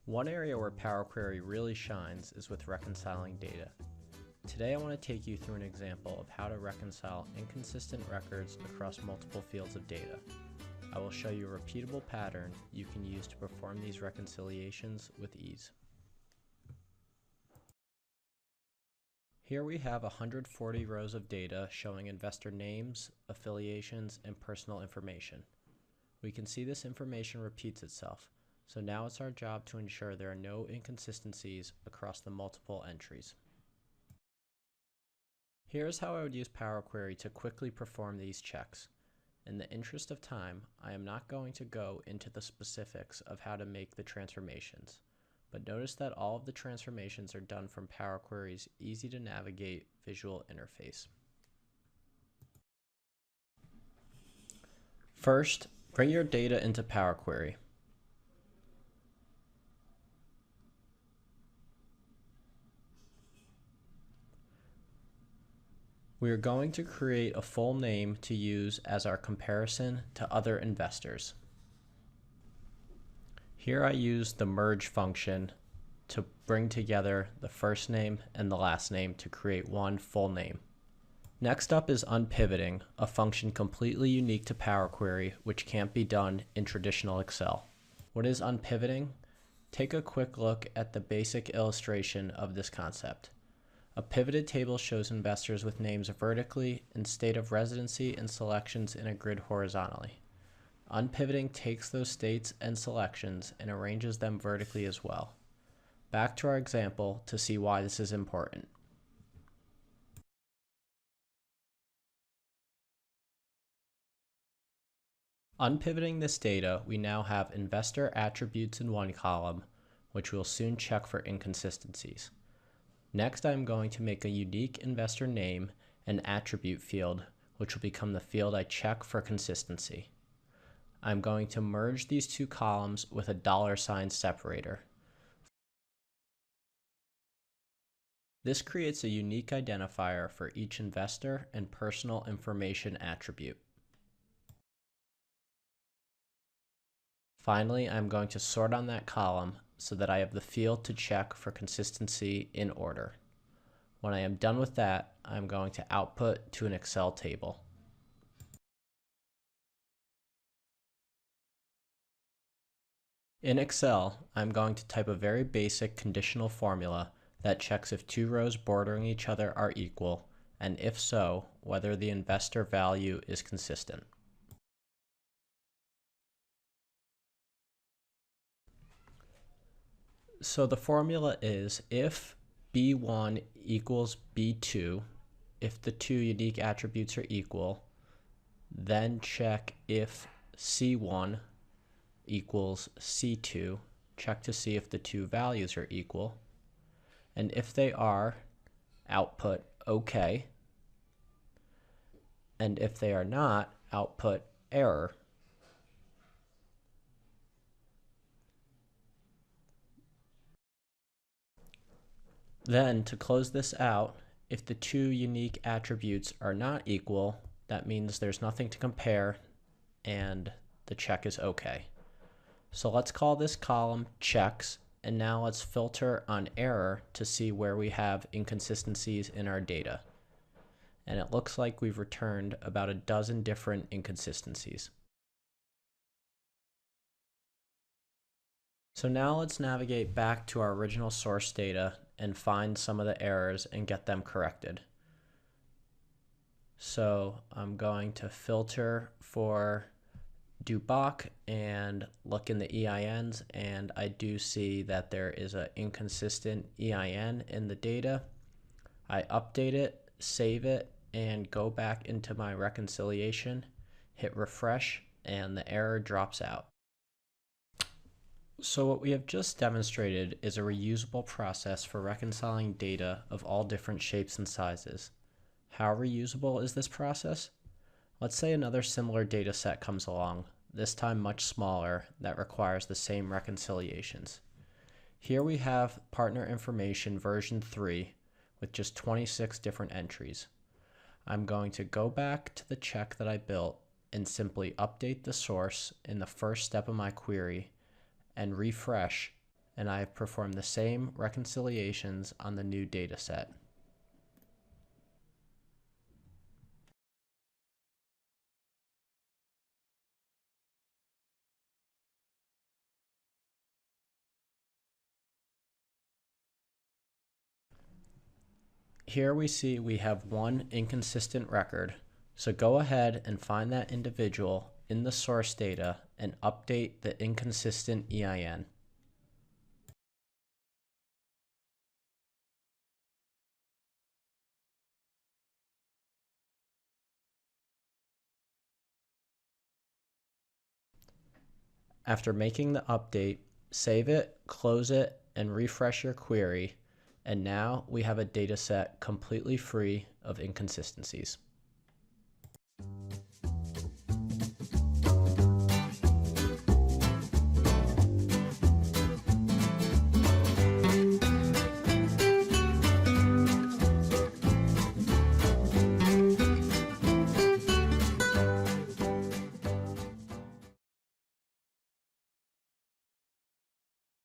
One area where Power Query really shines is with reconciling data. Today I want to take you through an example of how to reconcile inconsistent records across multiple fields of data. I will show you a repeatable pattern you can use to perform these reconciliations with ease. Here we have 140 rows of data showing investor names, affiliations, and personal information. We can see this information repeats itself, so now it's our job to ensure there are no inconsistencies across the multiple entries. Here's how I would use Power Query to quickly perform these checks. In the interest of time, I am not going to go into the specifics of how to make the transformations, but notice that all of the transformations are done from Power Query's easy-to-navigate visual interface. First, bring your data into Power Query. We are going to create a full name to use as our comparison to other investors. Here I use the merge function to bring together the first name and the last name to create one full name. Next up is unpivoting, a function completely unique to Power Query which can't be done in traditional Excel. What is unpivoting? Take a quick look at the basic illustration of this concept. A pivoted table shows investors with names vertically and state of residency and selections in a grid horizontally. Unpivoting takes those states and selections and arranges them vertically as well. Back to our example to see why this is important. Unpivoting this data, we now have investor attributes in one column, which we'll soon check for inconsistencies. Next, I'm going to make a unique investor name and attribute field, which will become the field I check for consistency. I'm going to merge these two columns with a $sign separator. This creates a unique identifier for each investor and personal information attribute. Finally, I'm going to sort on that column so that I have the field to check for consistency in order. When I am done with that, I'm going to output to an Excel table. In Excel, I'm going to type a very basic conditional formula that checks if two rows bordering each other are equal, and if so, whether the investor value is consistent. So the formula is if B1 equals B2, if the two unique attributes are equal, then check if C1 equals C2, check to see if the two values are equal, and if they are, output OK, and if they are not, output error. Then, to close this out, if the two unique attributes are not equal, that means there's nothing to compare and the check is okay. So let's call this column checks, and now let's filter on error to see where we have inconsistencies in our data. And it looks like we've returned about a dozen different inconsistencies. So now let's navigate back to our original source data and find some of the errors and get them corrected. So I'm going to filter for Dubach and look in the EINs, and I do see that there is an inconsistent EIN in the data. I update it, save it, and go back into my reconciliation, hit refresh, and the error drops out. So what we have just demonstrated is a reusable process for reconciling data of all different shapes and sizes. How reusable is this process? Let's say another similar data set comes along, this time much smaller, that requires the same reconciliations. Here we have partner information version 3 with just 26 different entries. I'm going to go back to the check that I built and simply update the source in the first step of my query and refresh, and I have performed the same reconciliations on the new data set. Here we see we have one inconsistent record, so go ahead and find that individual in the source data and update the inconsistent EIN. After making the update, save it, close it, and refresh your query, and now we have a data set completely free of inconsistencies.